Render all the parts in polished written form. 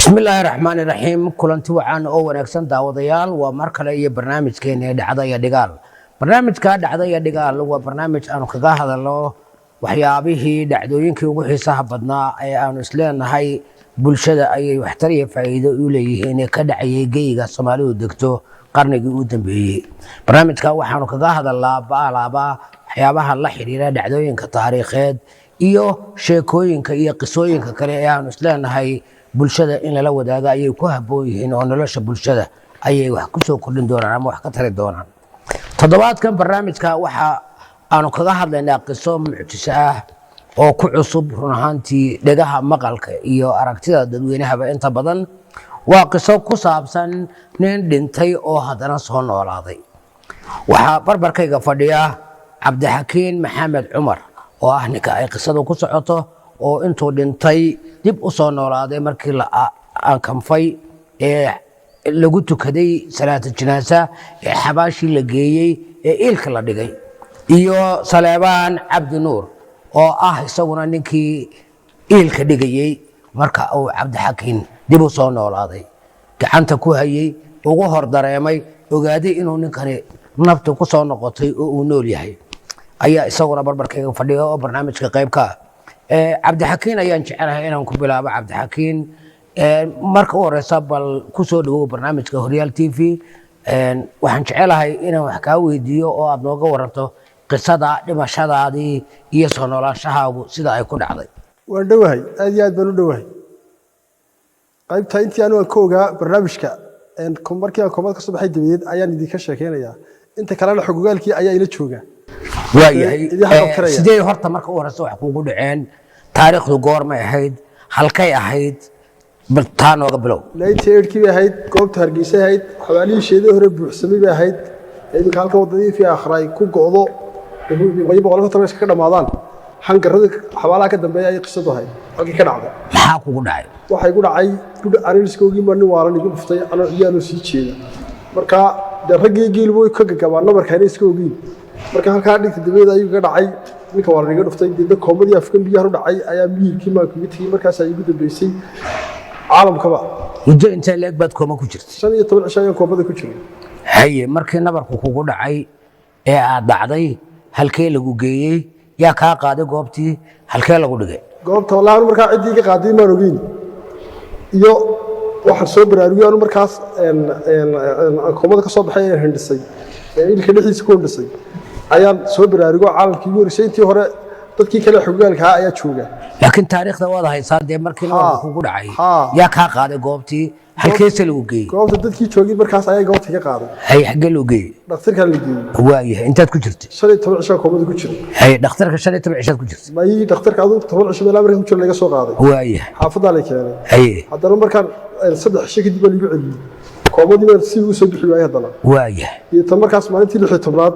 بسم الله الرحمن الرحيم كلنتي وعان او wanaagsan daawadayaal waa mar kale iyo barnaamijkeena dhacda iyo dhigaal barnaamijka dhacda iyo dhigaal waa barnaamij aan kaga hadalno waxyaabihii dhacdooyinkii ugu xiisaha badnaa ee aan isleenahay bulshada ay waxtar iyo faa'iido u leeyihiin ka dhacay geeyiga Soomaalidu degto qarnigii u dambeeyay barnaamijka waxaan kaga hadalnaa baalaaba waxyaabaha la xiriira dhacdooyinka taariikheed iyo sheekooyinka iyo qisooyinka kale ee aan isleenahay bulshada in la wadaaga ayay ku habboon yihiin oo nolosha bulshada ayay wax ku soo kordhin doonaan ama wax ka tari doonaan toddobaadkan barnaamijka waxa aanu kaga hadlaynaa qiso mucjiso ah oo ku cusub run ahaantii dhagaha maqalka iyo aragtida dadweynahaba inta badan waa qiso ku saabsan nin dhintay oo haddana soo noolaaday waxaa barbarkayga fadhiya cabdixakiin maxamed cumar oo ah ninka ay qisadu ku socoto oo intuu dhintay dib u soo noolaaday markii la kanfay ee lagu tukaday salaata janaasa ee xabaashi la geeyay ee ilka la dhigay iyo Saleebaan Cabdi Nuur oo ah isaguna ninkii ilka dhigayay marka uu Cabdixakiin dib u soo noolaaday gacanta ku hayay ugu hor dareemay ogaaday inuu ninkani naftu ku soo noqotay oo uu nool yahay ayaa isaguna barbarkayga fadhiyo oo barnaamijka qayb ka cabdixakiin ayaan jecelahay inaan ku bilaabo cabdixakiin marka u horeysa bal ku soo dhawow barnaamijka Horyaal TV waxaan jecelahay inaan wax kaa weydiiyo oo aad nooga waranto qisada dhimashadaadii iyo soo noolaanshahaagu sida ay ku dhacday waan dhawahay aad iyo aad baan u dhawahay qaybta intii aan ka ogaa barnaamijka markii aan koomad ka soo baxay dibaded ayaan idinka sheekeynayaa inta kalena xogogaalkii ayaa ila jooga sidee horta marka u horeysa wax kugu dhaceen taariikhdu goormay ahayd halkay ahayd taa nooga bilow 98 bay ahayd goobta Hargeysa ahayd xawaalihiisheedii hore buuxsamay bay ahayd iminka halka wadadii fi akhray ku go'do boqolka tabash ka dhamaadaan hangarada xawaalaha ka dambeeyay ay qisadu ahayd halkii ka dhacday maxaa kugu dhacay waxay ku dhacay gud ariskoogii marni waalan igu dhuftay anoo iyaano sii jeeda marka raggii geelbooy ka gagabaan nabarka ariskoogii marka halka dhigta dibadda ayuu ka dhacay ninka waa riga dhuftay dibadda koomadii afkan biyaha u dhacay ayaa miirkii ma ku gitay markaas ay ugu dambeysay caalamkaba muddo inta leeg baad kooma ku jirtay 15 cisho ayaan koomada ku jiray haye markii nabarku kugu dhacay ee aad dhacday halkee lagu geeyay yaa ka qaaday goobtii halkee lagu dhigay goobta wallahi markaa cidii ka qaaday ma rogin iyo waxaan soo baraarugay anu markaas koomada ka soo baxay hindisay ilka dhixiisa ku hindisay ayaan soo baraarugo caalamkii ugu horeysay intii hore dadkii kale xogaalka ayaa jooga laakiin taariikhda waad haysaa dee markii nabarku kugu dhacay yaa ka qaaday goobtii halkeese lagu geeyay goobta dadkii joogay markaas ayaa goobta ka qaaday hay xagee lagu geeyay dhakhtarka la geeyay waayahay intaad ku jirtay 15 cisho koomada ku jiray hay dhakhtarka 15 cisho ku jirtay may dhakhtarka adu 15 cisho meel markii laga soo qaaday waayahay xaafadda la keenay hay haddana markaan 3 cisho kadib la igu celiyay koomadii mar si uu soo bixi waayay haddana waayahay iyo tan markaas maalintii 16aad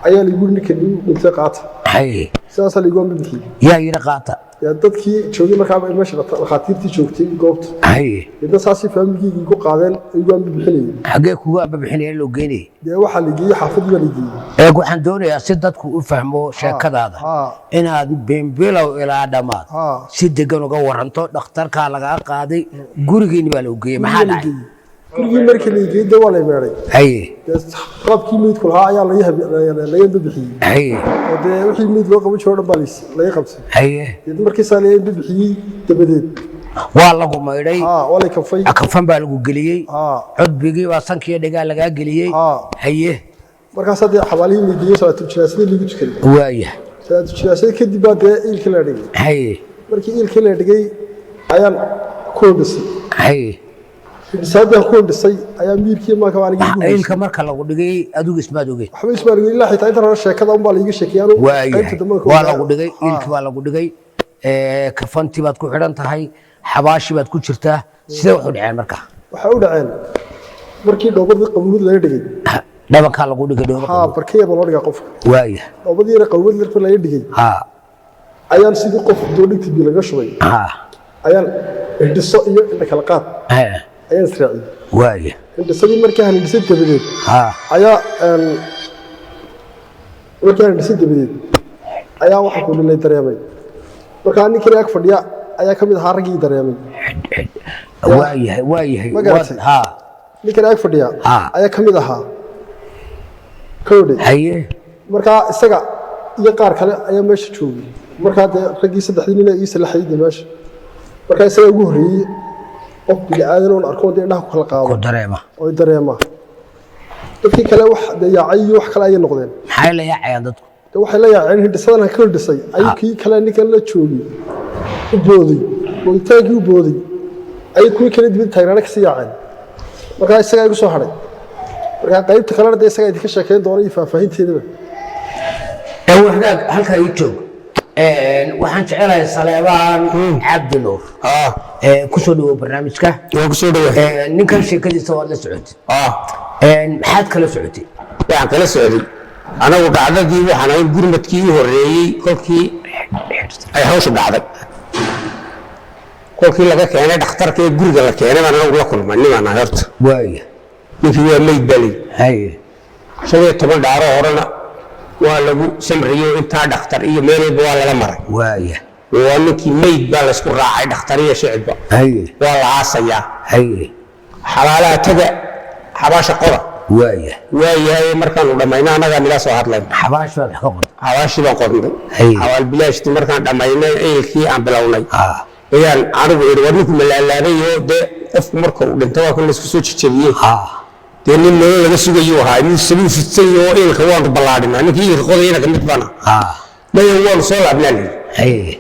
ayaa lagu ninka dhintay qaata hay saas la igu bixi yaa yiri qaata yaa dadkii joogay markaa meesha dhakhaatiirtii joogtay goobta hay inta saasi familkii ku qaadeen igu bixinay xagee kugu bixinay loo geeyay dee waxa la geeyay xaafadda la geeyay waxaan doonayaa si dadku u fahmo sheekadaada inaad beenbilow ilaa dhamaad si degan uga waranto dhakhtarka laga qaaday gurigeeni baa loo geeyay maxaa dhacay gurigii markii la geeyay waa la meeray haye qabkii meedku lahaa ayaa laga bixiyay haye dee wixii meed loo qaban jiray balis laga qabtay haye markii saaleeyay bixiyay dabadeed waa lagu maydhay waa la kafay kafan baa lagu geliyay cudbigii waa sankiyo dhagaa laga geliyay haye markaas hadda xawaalihii meediyay salaatu jinaasada lagu tukaday waayahay salaatu jinaasada kadib baa dee ilka la dhigay haye markii ilka la dhigay ayaan ku dhisay haye sababta ku dhisay ayaa miirkii ma ka waanigi ilka marka lagu dhigay adigu ismaad ogay waxba ismaad ogay ilaa xitaa inta sheekada un baa la iga sheekiyaan qaybta dambe waa lagu dhigay ilki waa lagu dhigay kafanti baad ku xidhan tahay xabaashi baad ku jirtaa sidee wax u dhaceen marka waxa u dhaceen markii dhoobadii qabuud laga dhigay dhabanka lagu dhigay ha barkee baa loo dhigay qofka waaya dhoobadii qabuud laga dhigay ayaan sidii qof doonigtii bi laga shubay ayaan dhiso iyo inta kala qaad ayaan israaciy waaya inta sabab markaa aan dhisay dabadeed ayaa markaa aan dhisay dabadeed ayaa waxa ku dhilay dareemay markaa ninkii ag fadhiya ayaa ka mid ahaa raggii dareemay waayahay ha ninkan ag fadhiya ayaa ka mid ahaa kowdhe haye markaa isaga iyo qaar kale ayaa meesha joogay markaa dee raggii saddexdii nin ii salaxayay meesha markaa isaga ugu horreeyey qof bini aadan oon arko dee indhaha ku kala qaado oo dareema dadkii kale wax dee yaacay iyo wax kale ayay noqdeen maxay la yaacayaan dadku dee waxay la yaaceen hindhisadan ka hindhisay ayuu kii kale ninkan la joogay u booday booditaankii u booday ayay kuwii kale dibadda taagnaana kasii yaaceen markaa isagaa igu soo hadhay markaa qaybta kalena dee isagaa idinka sheekeyn doona iyo faahfaahinteedaba wahdaag halkaa ii joog waxaan jecelahay Saleebaan Cabdi Nuur kusoo dhawow barnaamijka ninkan sheekadiisa waad la socotay maxaad kala socotay waxaan kala socday anagu dhacdadii waxaan ahayn gurmadkii u horreeyey kolkii ay hawsha dhacday kolkii laga keenay dhakhtarka ee guriga la keenay baan anagu la kulmay nimaan ahay horta waaya ninkii waa meyd balay haye 15 dhaaro horena waa lagu samriyo intaa dhakhtar iyo meel walba waa lala maray waaya waa ninkii meyd baa la isku raacay dhakhtar iyo shicibba haye waa la aasayaa haye xalaalaha taga xabaasha qoda waaya waayahay markaanu dhammayno annagaa nila soo hadlayn xabaash baad ka qortay xabaashii baan qornay xabaal bilaashtii markaan dhammaynay ehelkii aan bilownay ayaan anigu idhi war ninku malaalaabay oo dee qofku marka uu dhinto waa kan laisku soo jejebiyey dee nin nolol laga sugayuu ahaa nin sabuu fidsan oo ehelka waanu ballaadhinaa ninkii ehelka qodayana ka mid bana maya waanu soo laabnaa lii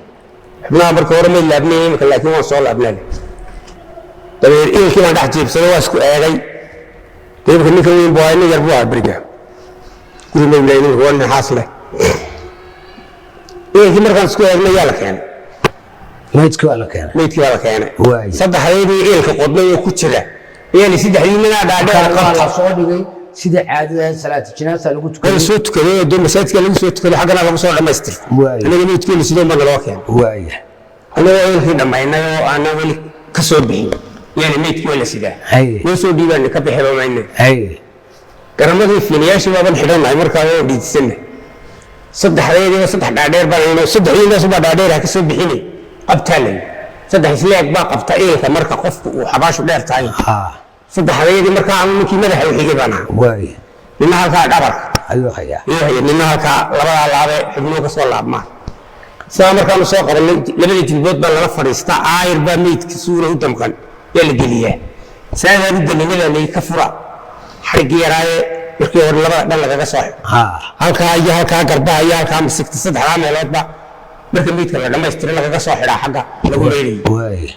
xubnaha marka hore may laabnay imika laakiin waan soo laabnaa lii dabeed ehelkii baan dhex jeebsaday waa isku eegay dee imika ninka weyn buu ahaa nin yar buu ahaa beriga guri maymlay ninka waa nin xaas leh ehelkii markaan isku eegnay yaa la keenay meydkii waa la keenay meydkii waa la keenay saddexdeedii eelka qodnay oo ku jira yani saddexdii ninaa dhaadheer qabta soo dhigay sida caadada salaati jinaasa lagu tukaday soo tukaday oo masaajidka lagu soo tukaday xaggana lagu soo dhamaystir anaga meydkii sidoo ma loo keenay waaya anaga eelkii dhammaynay oo aan weli ka soo bixin yani meydkii waa la sidaa way soo dhiibaan ka bixi ba maynay garamadii fiinayaashii baaban xidhanahay markaa oo dhiidsanay saddexdeedii saddex dhaadheer baan saddexdiinaas baa dhaadheer ka soo bixinay qabtaalay saddex isleeg baa qabta eelka marka qofku uu xabaashu dheer tahay saddexdeedii marka aan ninkii madaxa u xigay baan waay ninna halkaa dhabarka ayuu hayaa ninna halkaa labadaa laabe xubnuhu ka soo laabmaan sidaa markaanu soo qabanay labadii jilbood baa lala fadhiistaa aayir baa meydka suura u damqan yaa la geliyaa saadaadu dalinada lay ka fura xariggii yaraaye markii hore labada dhan lagaga soo halkaa iyo halkaa garbaha iyo halkaa misigta saddexdaa meeloodba marka meydka la dhammaystiray lagaga soo xidhaa xagga lagu meydayay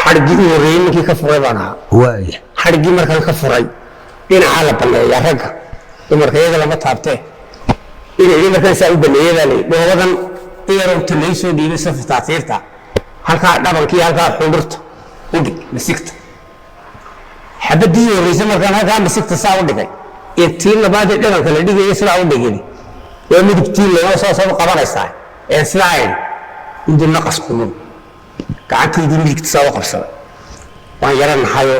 xariggii u horreeyey ninkii ka furay baan ahaa xariggii markaan ka furay dhinacaa la banneeyaa ragga dumarka iyaga lama taabtee dhinacii markaan saa u banneeyey baa lay dhoobadan iyaroo talay soo dhiibay safi taatiirta halkaa dhabankii halkaa xundurta u dhig misigta xabadii u horreysay markaan halkaa misigta saa u dhigay ee tii labaadee dhabanka la dhigaya sidaa u dhigin waa midugtii laynoo soo qabanaysaa ee sidaa ayni indu naqas kulun gacantaydii midigta saa u qabsaday waan yara naxayo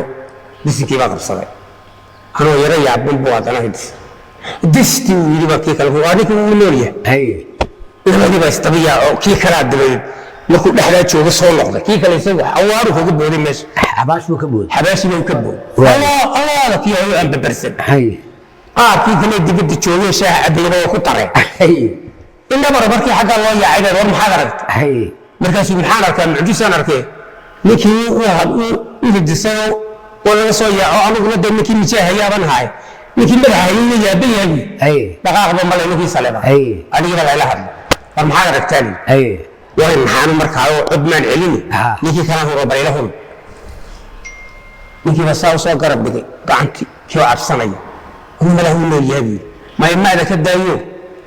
bisinkii baa qabsaday anoo yara yaabin buu haddana hidis distii uu yidhi baa kii kale waa ninkii uu nool yahay labadii baa isdabiyaa oo kii kalaa dabadeed markuu dhexdaa jooga soo noqday kii kale isagu xawaaru kaga booday meesha xabaash buu ka booday xabaashi buu ka booday allaada kii hore aan babarsan kii kale dibadda joogay shaaha cabayna waa ku dareen indhabara markii xaggaa loo yaacay war maxaad aragtay markaasuu maxaan arkaa mucjisaan arkee ninkii u hidisayo oo laga soo yaaco aniguna dee ninkii mijaahayaabaan haay ninkii madaxayna yaaban yahay dhaqaaqba male ninkii saleba adigina layla hadlo war maxaad aragtaan way maxaanu markaa codmaan celini ninkii kala huro balayla huro ninkii baa saa usoo garab dhigay gacantii kii oo cabsanaya anu malah u nool yahay buyi maya maada ka daayo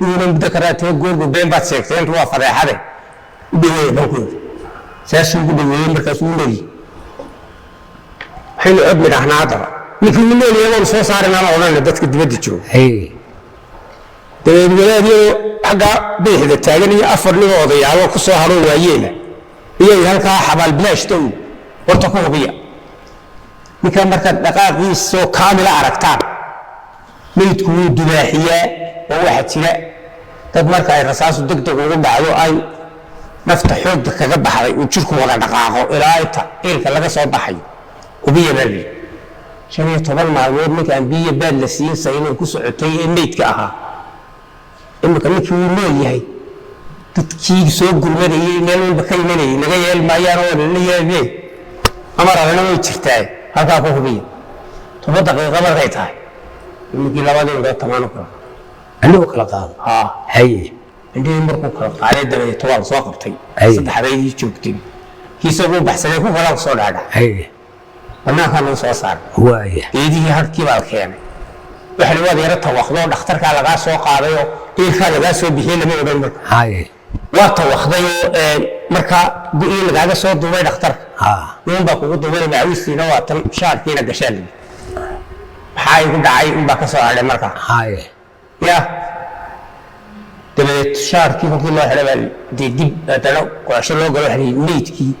inuuna muddo ka raatee goorgu been baad sheegtay intu waa fadeexade u dhaweeye bankooda saasuu ugu dhaweeyey markaasuu u noolyi waxaynu cod midhahnaa haddaba ninkii u nool yahay waanu soo saarinaan odhanna dadka dibadda jooga dabeed wadaadiyadoo xaggaa bidixda taagan iyo afar nigoo odayaalo ku soo haroo waayeela iyay halkaa xabaal bilaashtow horta ku hubiya ninkaa markaad dhaqaaqiisoo kaamila aragtaan meydku wuu dubaaxiyaa oo waxa jira dad marka ay rasaasu degdeg ugu dhacdo ay nafta xoogga kaga baxday uu jirku wada dhaqaaqo ilaa inta ilka laga soo baxayo hubiya bali 15 maalmood markaan biyo baad la siin sayno ku socotay ee meydka ahaa imika ninkii uu leeyahay dadkii soo gurmadayay meel walba ka imanayay naga yeel maayaan oo la yeelay amar adana way jirtaa halkaa ku hubiya 10 daqiiqo markay tahay ninkii labadii indhood tamaano kala anuu kala qaado haye indhii markuu kala qaaday dabadeed waa soo qabtay saddexdeedii joogtay kiisagoo baxsaday ku kala soo dhaadha haye banaanka loo soo saar waaya geedihii halkii baa keenay waxa la wada yara tawaqdo dhakhtarka laga soo qaaday oo ilka laga soo bixiyay lama odan marka haye waa tawaqday marka bii laga soo duubay dhakhtarka nin baa kugu duubay macawistiina waa tan shaarkiina gashaan maxay ku dhacay in baa ka soo hadhay marka haye ya dabadeed shaarkii markii loo xidhay dib hadana qorshe loo galo xidhay meydkii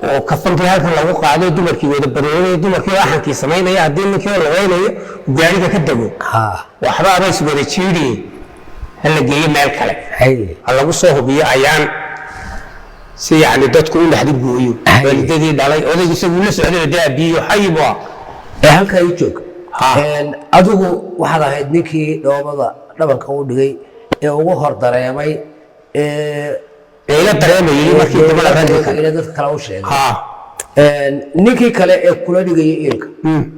oo kafantii halkan lagu qaado dumarkii wada bareeray dumarkii waxankii sameynaya haddii ninkii la weynayo gaariga ka dago waxba ama is wada jiiri hala geeyo meel kale lagu soo hubiyo ayaan si yani dadku u dhaxdi gooyo walidadii dhalay odaygu isagu la socday daabiyo xayba halka ay joog adigu waxaad ahayd ninkii dhoobada dhabanka u dhigay ee ugu hor dareemay ila dareemayay markii dumada ragga ila dadka kale u sheegay ninkii kale ee kula dhigay ilka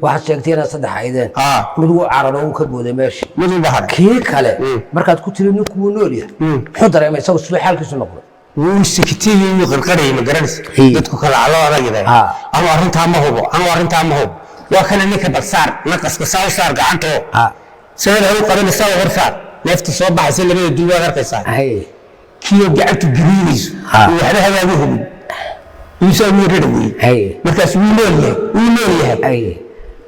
waxaad sheegtay inaad saddex aydeen mid uu cararo uu ka booday meesha mid uu bahar kii kale markaad ku tiri ninku uu nool yahay muxuu dareemay isagu sidoo xaalkiisu noqday wuu sikitiyay uu qarqaray ma garanaysa dadku kala calo aragay ama arinta ma hubo waa kana ninka balsaar naqaska soo saar gacanto sabab uu qabanaysa hor saar neefta soo baxaysa labada duuba arkaysaa كيو قعدت جرينيز وحنا هذا وهم يسوي ردوي مركز ويلوليه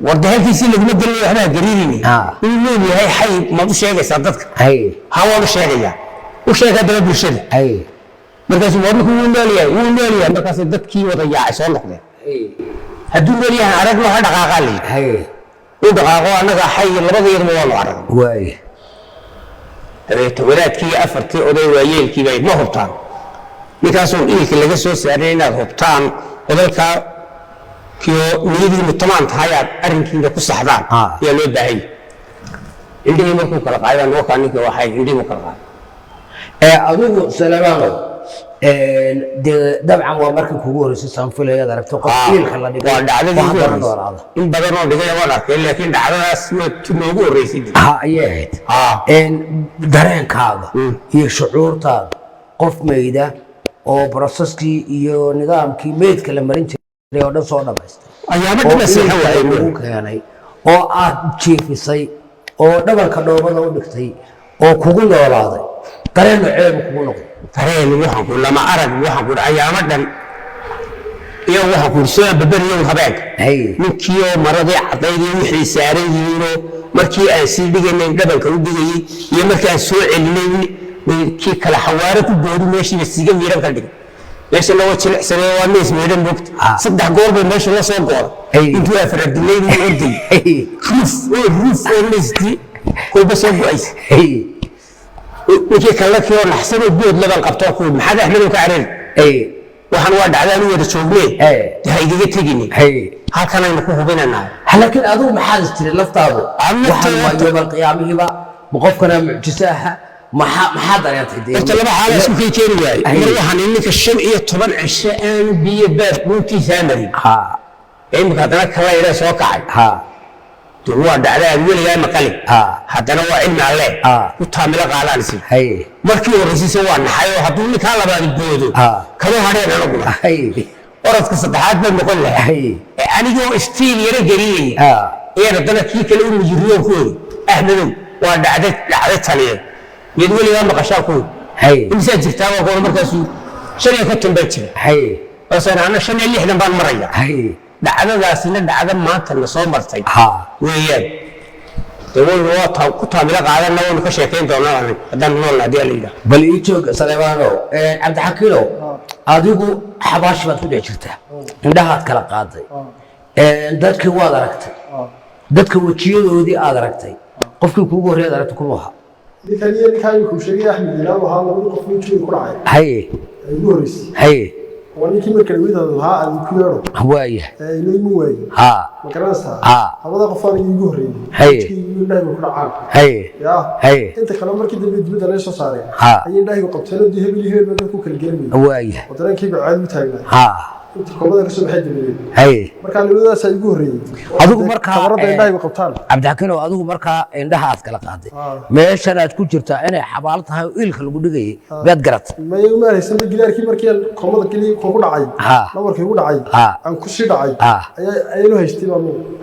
وردها في سنة ما قال لي أنا جريني ويلوليه هاي حي ما بده شيء صدقك هوا مش شيء وشيء هذا بده شيء مركز ويلوليه مركز صدق كيو ضيع عشان لحظة هدول لي عرفنا هذا قاقالي ودقاقوا أنا حي اللي بدي يرموا والله عرف واي walaadkii afartii oday waayeelkii bay ma hubtaan ninkaasoo ilka laga soo saaray inaad hubtaan odalka kiyo niyadii mutamaan tahay aad arrinkiina ku saxdaan ayaa loo baahay indhihii markuu kala qaadaan wakaa ninka waxay indhihii mu kala qaaday adigu salaamaano dabcan waa markii kugu horeysay sanfilayaad aragto qof ilka la dhigay waa dhacdadii in badan oo dhigay waan arkay laakiin dhacdadaas ma noogu horeysay ayay ahayd dareenkaaga iyo shucuurtaada qof meyda oo processkii iyo nidaamkii meydka la marin jiray oo dhan soo dhamaystay ayaama dhamaystiran waayay uu keenay oo aad jiifisay oo dhabarka dhoobada u dhigtay oo kugu noolaaday dareen ceeb kugu noqday dareen waxaan ku lama arag waxaan ku ayaama dhan iyo waxaan ku soo babariyo habeen ninkii oo maradii cadaydii wixii saaran yihiin markii aan sii dhigaynay dhabanka u dhigayay iyo markii aan soo celinay kii kala xawaare ku boodi meeshii siga miiran ka dhigay meesha loo jilicsanay waa mees meedan bogta saddex goor bay meesha la soo goor intuu afar dilay uu orday ruf oo listi kolba soo go'ays wixii kala kii oo naxsan oo bood laban qabto ku maxad ahmed ka carin waxaan waa dhacdaan wada joognay haydiga tagini halkan aynu ku hubinanaa laakiin adigu maxaad istirey laftaadu waxaan waa yoomal qiyaamihiba qofkana mucjisaha maxaa dareentay inta laba xaal isku keenay mar waxaan inka 15 cisho aan biyo baad runtiisa marin imka dana kala ila soo kacay waa dhacdaa weligaa maqalin haddana waa cilmi alle ku taamilo qaalaansi markii horreysay waa naxay oo hadduu ninkaa labaad boodo kama hadheen anaguna orodka saddexaad bay noqon lahay anigoo istiil yara geliyay ee haddana kii kale u mujiriyoon ku ori ahmedow waa dhacda taliya mid weligaa maqashaa ku imsaa jirtaa waa goor markaasuu 5 bay jira wasan ana 5 baan maraya dhacdadaasina dhacda maanta la soo martay weeyaan dawladdu waa ku taamila qaadan oo ka sheekeyn doonaa haddaan nool hadii la yiraahdo bal ii joog Saleemaano Cabdi Xakiilo adigu xabaash baad ku dhex jirtaa indhahaad kala qaaday dadkii waad aragtay dadka wajiyadoodii aad aragtay qofkii kuugu horreeyay aragtay kuma aha ninkan ku sheegay Axmed Ilaa waxa lagu qof wejiga ku dhacay igu horeysay haye ونيكي مركز ويدا ها الكيرو وايه إنه يموي ها مكرسها هذا قفار يجوري هي يقول يكون عام هي يا هي أنت كلام مركز دبي ليش صار ها أي ده يقطع سنة دي هبلي هبل بدك كل جيمي وايه وترى كيف عالم تاعنا ها أنت كمان رسم حد مني هي مركز الودا سيجوري adigu marka kabarada indhaha ay qabtaan abdaakino adigu marka indhaha aad kala qaaday meeshan aad ku jirtaa inay xabaal tahay oo ilka lagu dhigay baad garat ma ma haysan gidaarkii markii komada kaliya ku dhacay nabarkii ugu dhacay aan ku sii dhacay ayay haystay baa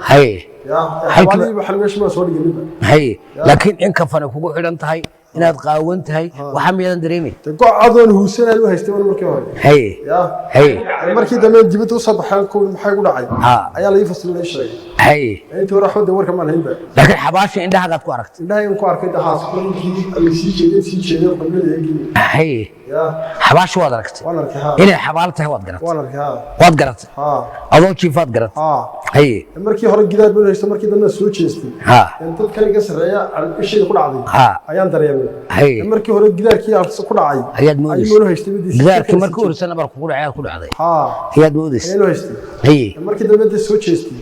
hay ya xabaali waxa meesha ma soo dhigay hay laakiin in kafana kugu xidhan tahay inaad qaawan tahay waxa miyadan dareemay go'adoon huusanay u haystay markii hore hay ya hay markii dambe dibadda u soo baxaan ku maxay ku dhacay ayaa la ii fasilay shay hay inta hore xooda warka ma lahayn ba laakiin xabaasha indhaha ku aragtay indhaha ku arkay dhaxaas kulkii ay sii jeedeen qamada eegin hay ya xabaasha waad aragtay waan arkay inay xabaal tahay waad garatay waan arkay waad garatay adoo jiifaad garatay hay markii hore gidaar buu haystay markii dambe soo jeestay inta kaliya sareeya ishii ku dhacday ayaan dareemay hay markii hore gidaarkii ku dhacay ayaad moodayay gidaarkii markii hore nabar ku dhacay ku dhacday ayaad moodayay ayuu haystay hay markii dambe soo jeestay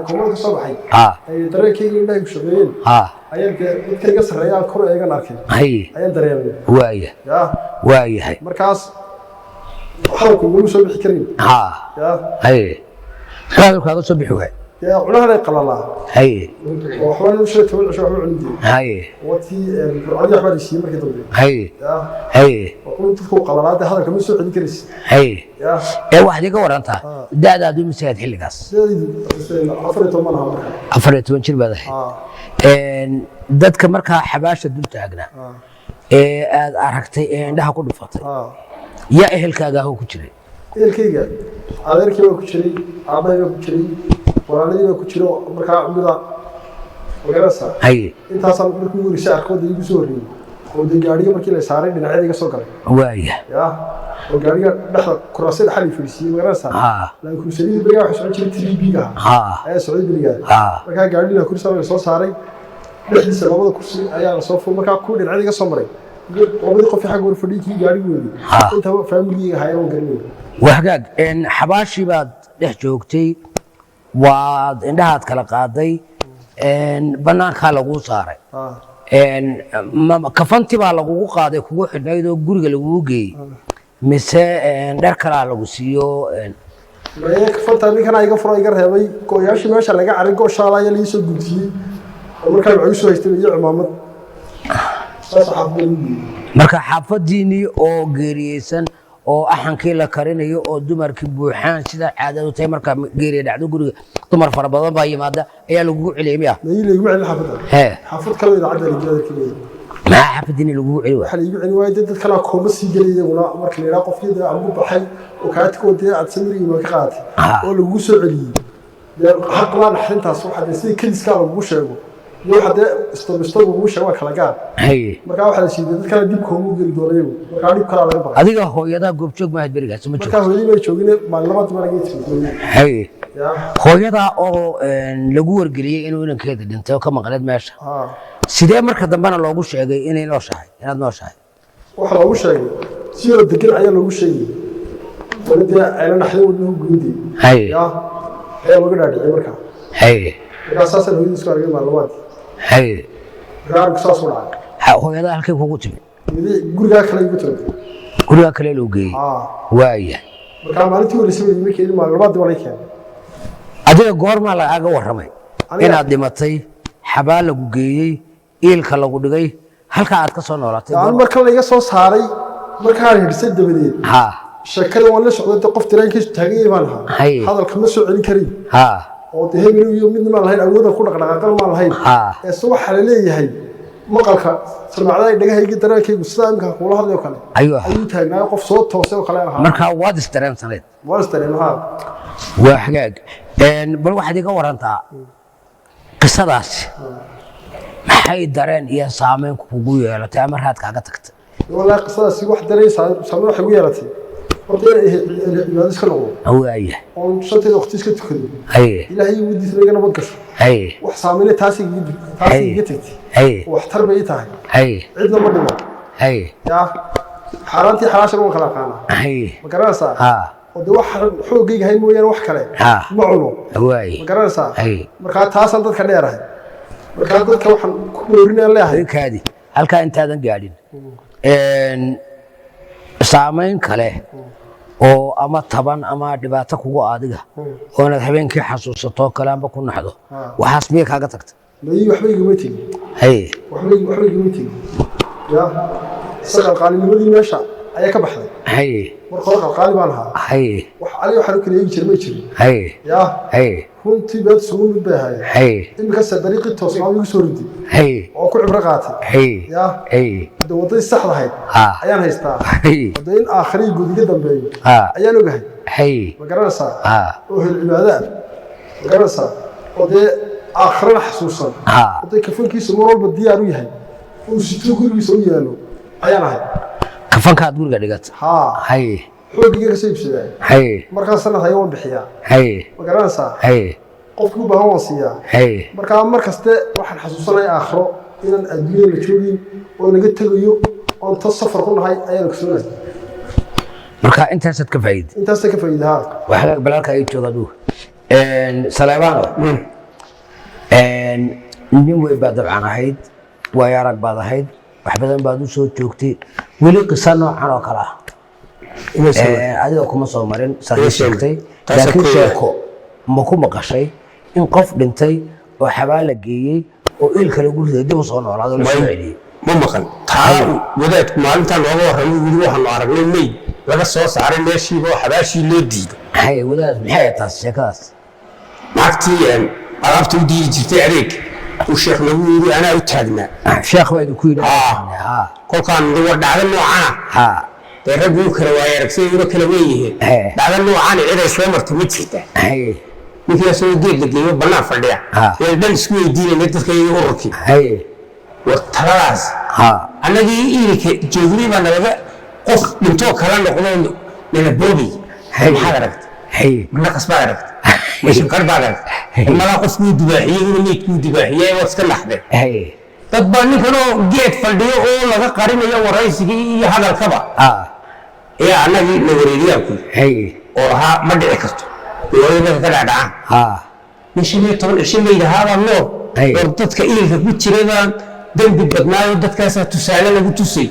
komada ka soo baxay ay dareenkayga indhaha ku shaqeeyeen ayaan kaliya sareeya kor eegan arkay ayaan dareemay waayahay markaas waxaan kugu soo bixi karin hay hadalkaaga soo bixi waay يا علاها قللا هاي وحوالي وش تقول شو عندي هاي وتي عندي أحوال الشيء ما كتبوا هاي هاي وقلت فوق قللا هذا كم يسوي عندي كريس هاي يا واحد يقول أنت ده دوم سيد حلي قاس أفرت ومنها أفرت وين شو بده دتك مركها حباشة دلت أجنا أركتي عندها كل فترة يا أهل كذا هو كشري أهل هذا كيف كشري أبغى كشري وأنا كشري مركها عمدا وجلسها هاي أنت أصلا مركو رشاق خود يجسوري خود جاريه مركي لسارة من عادي كسوكر وايه يا وجاريه نحن كراسة حلي في السي وجلسها لأن كرسي بريا حسنا شيء تري بيجا أي سعودي بريا مركها جاريه كرسي لسوا ساري لحد سبب كرسي أيام صوف مركها كود العادي كسمري وبدي قف حق ورفديكي جاري ولي أنت فاميلي هاي وقريب وحقاق إن حباشي بعد له جوكتي واد إنها كلا قاضي إن بنان خالقو صاري إن ما كفنتي بالقو قاضي كوجو حنايدو جورج لوجي مسا إن دركلا لوسيو إن ما كفنت أنا كان أيقا فرا أيقا رهبي كوياش ما شاء الله عرقو شالا يلي يسوي جدي ومركب عيسو يستوي عمامة marka xaafadiini oo geeriyeysan oo axankii la karinayo oo dumarkii buuxaan sida caadadu tahay marka geeriye dhacdo guriga dumar fara badan baa yimaada ayaa lagu cileemiya lagu cilin xaafada xaafad kale idaacada la joogo ma xaafadiini lagu cili waxa lagu cili waay dad kala kooma sii galiyayna marka la qofkii abu baxay oo kaadkoodii aad samiri ma ka qaatay oo lagu soo celiyay xaq la dhaxintaas waxa si kaliska lagu sheego yoo hadee istabistagu ugu sheego kala gaar marka waxa la sheegay dadka dib koomu gali doonayo marka dib kala laga baqay adiga hooyada goobjoog ma hadbirigaas ma marka hooyadii way joogeen maalmaad maragay hooyada oo lagu wargeliyay inuu inankeeda dhintay ka maqleed meesha sidee marka dambana loogu sheegay inay nooshahay inaad nooshahay waxa loogu sheegay si la degan ayaa loogu sheegay waladaa ayna naxdo wadnuhu guudi ya ee looga dhaadhicay marka marka saas loo isku argay maalmaad gaar ku saas wada hooyada halkay kugu timi guriga kale igu timi guriga kale loo geeyay waaya marka maalintii wala soo yimid keenay maalmaad wala keenay adiga goorma laaga waramay inaad dhimatay xabaal lagu geeyay eelka lagu dhigay halka aad ka soo noolatay aan marka la iga soo saaray marka aan hirsay dabadeed shakada wala socday qof tireenkiis taagay baan hadalka ma soo celin karin oo hebel iyo midna ma lahayn awood ku dhaqdhaqaaqan ma lahayn ee soo waxa la leeyahay maqalka samacada dhagahayga dareenkaygu sida imka kula hadlayo kale ayuu taagnaa qof soo toosay oo kale ahaa marka waad istareensaneed waa xagaag bal waxaad iga warantaa qisadaas maxay dareen iyo saameyn kugu yeelatay ama raad kaaga tagtay والله قصص واحد دريس سامي واحد ويرتي وطير إسكال هو أيه وشتى أختي إسكال تكذب أيه إلا هي ودي ثري أنا بنكش أيه وحسامينه تاسي جتك أيه أيه واحتر بيتها أيه عندنا مرة أيه يا xaaraantii xalaashan waan kala aqaanaa hay ma garanaysaa ha oo dee wax xoogayga hay mooyaane wax kale ha ma cuno waay ma garanaysaa hay markaa taasaan dadka dheerahay markaa dadka waxaan ku boorinaan leeyahay kaadi halkaa intaadan gaadhin saamayn kale oo ama taban ama dhibaato kugu adiga oo inaad habeenkii xasuusato kale amba ku naxdo waxaas miyay kaaga tagta mayi waxba igama tegin hay waxba igama tegin ya isaga qalqaalinimadii meesha ayaa ka baxday hay marka hore qalqaali baan ahaa hay wax ali waxaan u kala eegi jiray ma jirin hay ya hay runtii baad sugu mid bay ahaayeen hay iminkaasa dariiqii toosnaa igu soo riday hay oo ku cibro qaatay hay ya hay de waddadii saxda ahayd ha ayaan haystaa hay wada in aakhirii gudiga dambeeyo ha ayaan ogahay hay ma garanaysaa ha oo hel cibaada ma garanaysaa oo dee aakhirana xasuusan ha waday kafankiisa mar walba diyaar u yahay uu sito gurigiisa u yaalo ayaan ahay kafankaad guriga dhigata haa hay xooggiga ka soo iibsadaa hay markaa sanad haya waan bixiyaa hay ma garanaysaa hay qofkii u baahan waan siiyaa hay markaa mar kaste waxaan xasuusanaya aakhiro inaan adduunyada la joogin oo naga tegayo oon ta safar ku nahay ayaan ogsoonay marka intaasaad ka faa'iid intaasa ka faa'iida haa waxaa balaalka ay jooga adugu saleebaano nin weyn baad dabcan ahayd waayo arag baad ahayd wax badan baad u soo joogtay weli qisa noocan oo kale ah adiga kuma soo marin saad sheegtay laakiin sheeko ma ku maqashay in qof dhintay oo xabaal la geeyey oo ilka lagu riday dib u soo noolaado la soo celiyey ma maqan taa wadaadku maalintan looga warramay wili waxaanu aragnay meyd laga soo saaray meeshiiba oo xabaashii loo diiday hay wadaad maxay taas sheekadaas lacagtii alaabta u diidi jirtay adeeg uu sheekh nagu yiri anaa u taagnaa sheekh baa idinku yidhi ha kolkaan war dhacdo noocana ha dee raggu kala waaya aragsayuuna kala weeyihiin dhacdo noocana ciday soo marta ma jirta hay ninkaasoo geed la geeyo bannaan fadhiya way dhan isku weydiinayna dadka iyo ururkii hay war taladaas ha annagii iilka joognay baa nalaga qof dhintoo kala noqdo nala boobay maxaad aragtay hay naqas baad aragtay mashinkar baad aragtay malaa qofkuu dibaaxiyey ina meydkuu dibaaxiyey waad iska naxdeen hay dad baa ninkanoo geed fadhiyo oo laga qarinayo waraysigii iyo hadalkaba ha ayaa annagii na wareeriyaalku hay oo ahaa ma dhici karto dowladda ka dhacdhacaan ha nin 15 cisho maydahaabaa nool war dadka iilka ku jiray baan dembi badnaayo dadkaasaa tusaale lagu tusay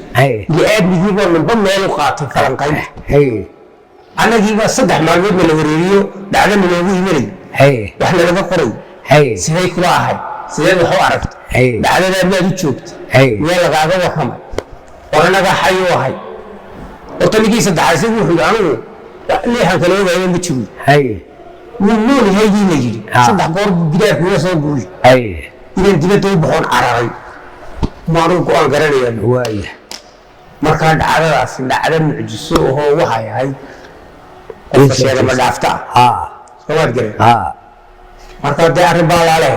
bini-aadmigii baa ninba meel u qaatay falanqaynta annagiibaa 3 maalmoodna la wareeriyo dhacdana loogu imanay wax nalaga qoray siday kula ahay sideed wax u aragtay dhacdadaa maad u joogtay meel lagaaga warramay oo annagaa xay u ahay horta ninkii saddexaad isagu wuxuu yidhi anigu leexan kale ogaaya ma jiro wuu nool yahaygii la yidhi 3 goor gidaarkuga soo guuy inaan dibadda u baxoon cararay maanuu go-aan garanayaan waaya markaa dhacdadaas dhacdo mucjiso ahoo waxay ahayd qofka sheega ma dhaafta soomaad garan markaa dee arrin baa laaleh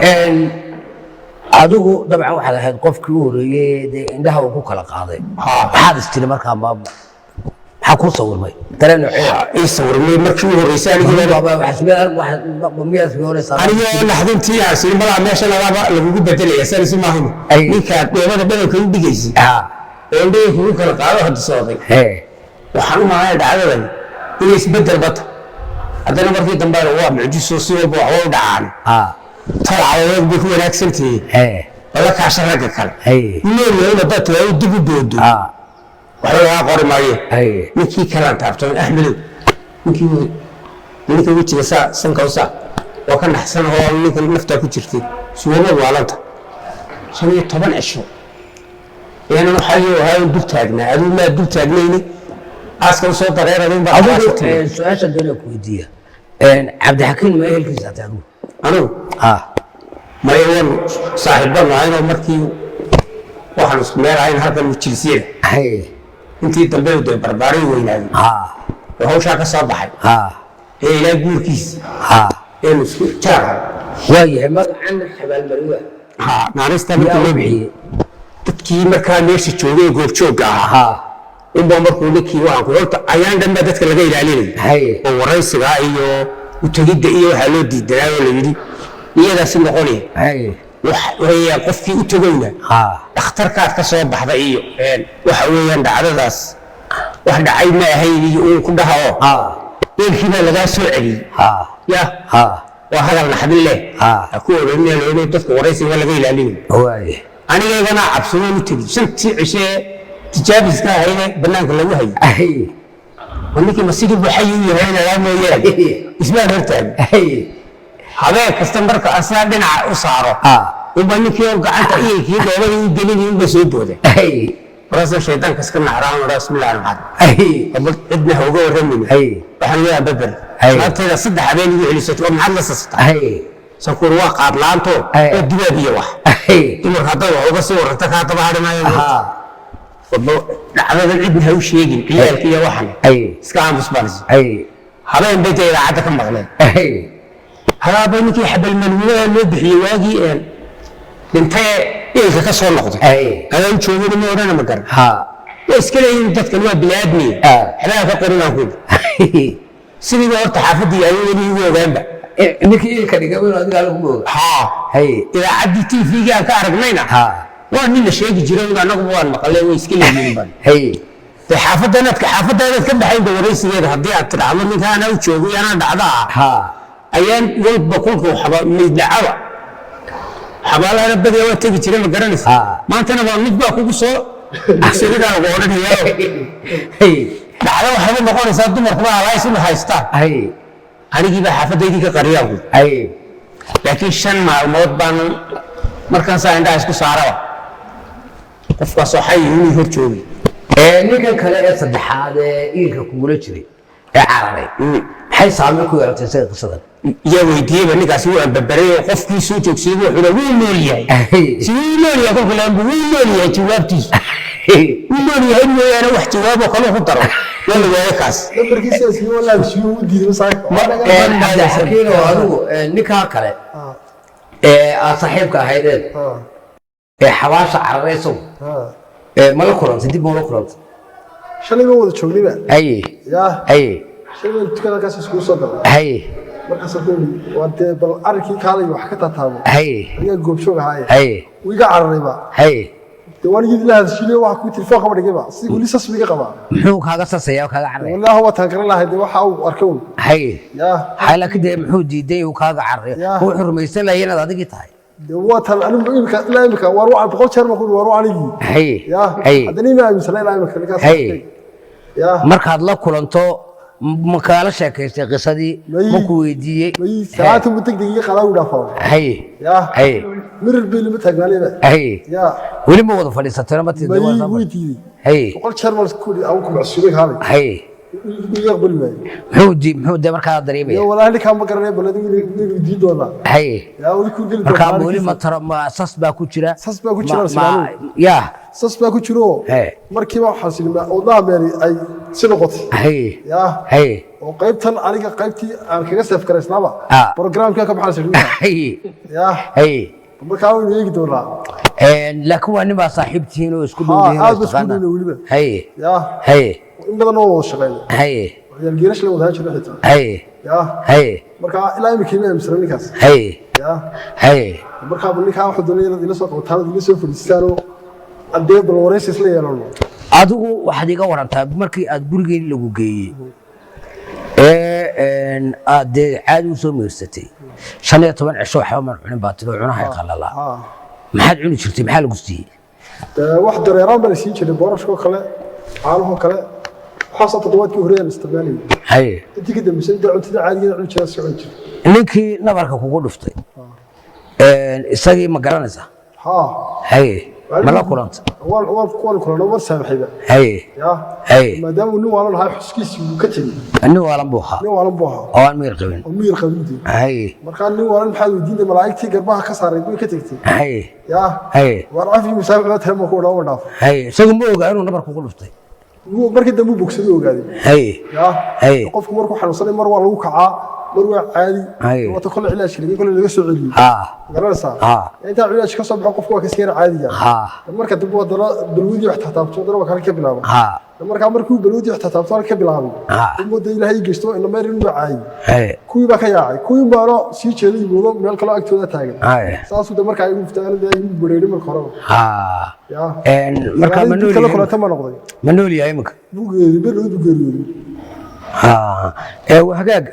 adigu dabcan waxaad ahayd qofkii u horeeyey dee indhaha uu ku kala qaaday maxaad istiri markaa maxaa ku sawirmay dareen ii sawirmay markii u horeysay anigoo naxdintii aan sii malaa meesha lagugu bedelaya sanisi maahayno ninkaa dheebada dhadanka u dhigaysay ee indhahii kugu kala qaado hadda socday waxaan u maanaya dhacdadan inay isbedel bata haddana markii dambe waa mucjiso si walba waxba u dhacaan talcadood bay ku wanaagsantihiin wala kaasha ragga kale leeyahayna dadka waa u dib u boodo waxba lagaa qori maayo ninkii kalaan taabtay axmedow ninka wejiga saa sanka u saa waa ka naxsan oo ninka naftaa ku jirtay suwamad waalanta 15 cisho ayaanan waxaagii ahayn dul taagnaa aduu maa dul taagnayni aaska u soo dareeraday baa adigu su-aasha doona ku weydiiya cabdixakiin ma ehelkiisa tahay anigu maya waan saaxiibbanu ahaynoo markii waxaan isku meel ahayn halkan mujilsiyada intii dambe dee barbaaray weynaaday oo hawshaa ka soo baxay ee ilaa guurkiisa eenu isku jaarhay waayahay magacan xabaalmariwa naanista markii loo bixiyey dadkii markaa meesha joogay goobjoogga ahaa inbaa markuu ninkii waxaan ku horta ayaan dhan baa dadka laga ilaalinay oo waraysigaa iyo utegidda iyo waxaa loo diidanaa oo la yidhi iyadaasi noqonaya waxaa qofkii u tegayna dhakhtarkaad ka soo baxda iyo waxa weeyaan dhacdadaas wax dhacay ma ahayn iyo uu ku dhaho eelkii baa lagaa soo celiyey ya waa hadal naxdin leh ku oranayeen inuu dadka waraysiga laga ilaalin anigeegana cabsano u tagi shantii cishee tijaabiska ahayna banaanka lagu hayo ونكي مسيدي بحي وهنا لا مويان اسمه هرتان habeen kasta marka asna dhinaca u saaro uba ninkii oo gacanta iikii dooday uu gelin in soo booday rasa shaydaanka iska naxraan rasmilaan maxad abad idna uga waramin waxaan yaa badal maanta saddex habeen ugu celisato oo maxad la sasta sakur waa qaad laanto oo dibaabiyo wax dumar hadda uga soo warta ka tabaarinayo dhacdada cidna u sheegin ciyaalkii waxan iska aamus baris habeen bay idaacada ka maqleen هذا بينك يحب المنوال يبحي واجي انت ايه كسر نقطه انا نشوف انه ورانا مقر بس كده يمدك الواد بلادني احنا فقرنا كده سيدي قلت حافظي ايوني هو جنبه انك ايه كان قبل قال لكم هي اذا عديتي في جا كارغنينا وانا شيء جيران انا قبل مقله ويسكلي من بان هي حافظنا كبحين دوريسيده hadii aad tiraahdo ninkaan uu joogo yana dhacdaa ayaan walba kulku xaba midnacaba xabaalaha badiya waa tagi jiray ma garanaysa maantana waa mid baa kugu soo aksirida lagu oranayo dhacdo waxa noqonaysa dumarku waa la isma haystaan anigii baa xaafadaydii ka qariyay laakiin shan maalmood baan markaan saa indhaha isku saaraba qofka soo xay inuu hor joogi ninkan kale ee saddexaad ee iilka kugula jiray ee cararay maxay saameyn ku yeelatay sida qisadan يا ويدي بنيك أسوأ ببريء وقف في سوتك سيبوا حلا وين موليا سيبوا كل كلام وين موليا جوابتي وين موليا إنه أنا واحد جوابه خلوه خطره ولا ويا كاس نمبر كيس يسوي ولا بشيء ودي بس ما هذا حكينا وهذا نكها كله صاحبك هيدل حواس عريسو ما لكرنت دي ما لكرنت شلون هو تشوفني بقى يا شلون تكلم كاس سكول صدق markaas wad bal arkii kaalay wax ka taataabo ayaa goob shoog ahaay wiiga cararayba diiwaanigii la hadshilay wax ku telefoon qaba dhigayba si uu lisas wiiga qaba muxuu kaaga sasayaa kaaga carray wallahi waa taageer lahayd waxa uu arkoon ya hayla kidee muxuu diiday uu kaaga carray uu xurmaysan lahayn inaad adigi tahay watan anigu imika war waa boqol jeer ma ku war waa anigii ya hadani ma aaminsan ilaa imika kaas ya markaad la kulanto ما كان شيء كيس قصدي مكو يديه ساعات متقدقي قلاو دافو يا مر بيل متغالي يا ولي ما وضع فليستنا ما تدوا وقال شرمل كودي او كم عسيرك هذا يقبل معي محودي مركا دريبه يا والله اللي كان ما قرني بلدي دي دولا يا ولي كودي مركا ولي ما ترى ما اساس با ku jira يا اساس با ku jiro markii ba xasilma odaa meeri ay si noqotay ya oo qaybtan aniga qaybtii aan kaga saf karaysnaaba programka ka baxaysa ya markaa uu yeegi doonaa laakiin waa nima saaxiibtiin oo isku dhaweyay ya in badan oo shaqeeyo yaan geerash la wadaha jiray xitaa ya markaa ilaa imika ma amsan ninkaas ya markaa ninkaa wuxuu doonayay in la soo qabtaan in la soo fadhiistaan adee bal waraysi isla yeelano adigu waxaad iga warantaa markii aad gurigeen lagu geeyay aad caadi u soo meersatay 15 cisho waxa ma cunin baatido cunaha qalala maxaad cuni jirtay maxaa lagu siiyay wax dareeraan bal siin jiray boorashko kale caanaha kale xaasad toddobaadkii hore aan isticmaalay intii ka dambeysay cuntada caadiga cuni jiray soo cunti ninkii nabarka kugu dhuftay isagii ma garanaysa ما لا كلانت وال كلنا ورسامحيبا يا مادام انه والله هاي حسكيس كتبي انه والله بوها oo aan meer qabin marka nin waran maxay wadiinay malaa'igtii garbaha ka saaray way ka tagtay ya war afi musaabiqada tamo ku dhaw dhaaf isagu ma ogaa inuu nabar kugu dhuftay markii dambu bogsado ogaaday ya qofku markuu xanuunsanay mar waa lagu kacaa mar waa caadi wata kul cilaaj kaliya kul laga soo celiyo garanaysa inta cilaaj ka soo baxo qofku waa ka sii caadiga marka dib wadana balwadi wax taabto dara waa kala ka bilaabo markaa markuu balowdii xitaa taabtaan ka bilaabay ummadda ilaahay geysto in meel inuu caayay kuwii baa ka yaacay kuwii baana sii jeeday muudo meel kale agtooda taagan saasuu de markaa igu ftaan ay igu bareeray marka hore marka manuul kala kala tama noqday manuul yahay imka bugeeri bugeeri hagaag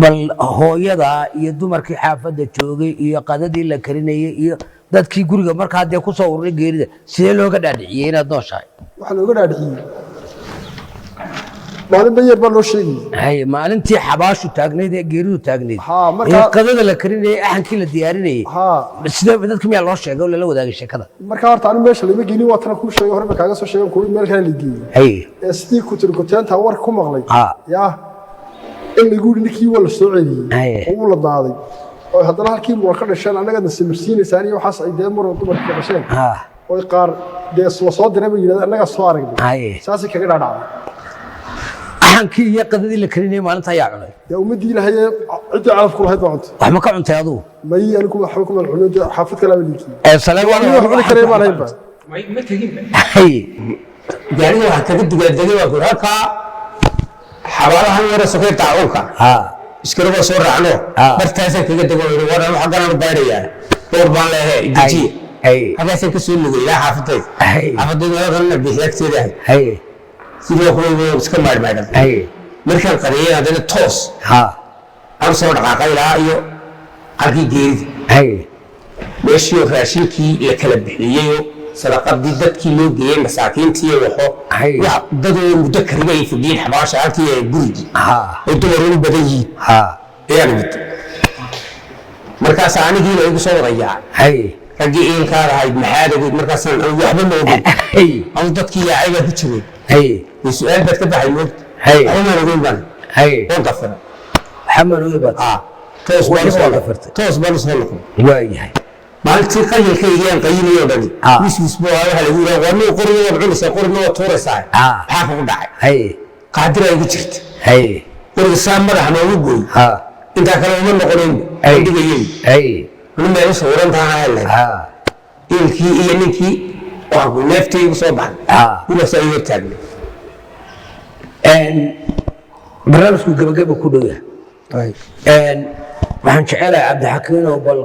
bal hooyada iyo dumarkii xaafadda joogay iyo qadadii la karinayay iyo dadkii guriga markaa dee ku soo ururay geerida sidee looga dhaadhiciyey inaad nooshahay waxa looga dhaadhiciyey maalin bayar baa loo sheegay maalintii xabaashu taagnayd ee geeridu taagnayd ee qadada la karinayay axankii la diyaarinayay sidee dadka miyaa loo sheegay oo lala wadaagay sheekada markaa horta anigu meesha lama gelin waa tana kuu sheegay hore ba kaaga soo sheegan kuwi meel kale la geeyey ee sidii ku tiri koteenta war ku maqlay yaa in lagu yidhi ninkii waa la soo celiyey oo uu la daaday oo haddana halkii war ka dhasheen annagana simirsiinaysaan iyo waxaas ay dee mar dumarka ka dhasheen oo qaar dee soo diray bay yidhahdeen annagaa soo aragnay saasay kaga dhaadhacday axankii iyo qadadii la karinayay maalinta ayaa cunay dee ummaddii ilaahay ciddii calafku lahayd baa cuntay wax ma ka cuntay adugu may anigu waxba kuma cunin xaafad kale baa liikiyey salaam wax cuni karaya baan hayn ba ma teginba gaariga waxaa kaga dugaadegay waa halkaa xabaalahan yara sokay taacunka iskaraba soo raacno bartaasaan kaga dego waran waxa garan baarayaa door baan leeyahay dejiye hagaasaan ka soo lugay ilaa xaafadayda xaafadayda halkan bixiyagteeda sidoo kale iska maarmaadhan markaan qariyay haddana toos aan soo dhaqaaqay ilaa iyo halkii geerida meeshii raashinkii la kala bixiyey sadaqadii dadkii loo geeyey masaakiintii waxo dadoo muddo kariba ay fadhiyeen xabaasha halkii ay gurigii oo dumaruu badan yihiin ayaan imid markaas anigiina igu soo wadayaa raggii eelkaad ahayd maxaad ogeyd markaasaan waxba ma ogeyn anu dadkii yaacay baa ku jiray su-aal baad ka baxay moogta waxbamaan ogeyn baan oon dafira toos baan usoo noqon waayahay maalintii qayilkaygiyaan qayinayoo dhani wiswisbo waxa lagu yidhaha waa nuu qorina waad cunaysaa qorina waad tuuraysaa maxaa kugu dhacay qaadiraa igu jirta qoriga saa madaxa noogu gooy intaa kale uma noqonayn dhigayay anu meel u sawirantaana helay ilkii iyo ninkii waxaanku neeftii igu soo baxday guraasaa iga taagnay barnaamijku gabagaba ku dhow yahay waxaan jecelahay cabdixakiin oo bal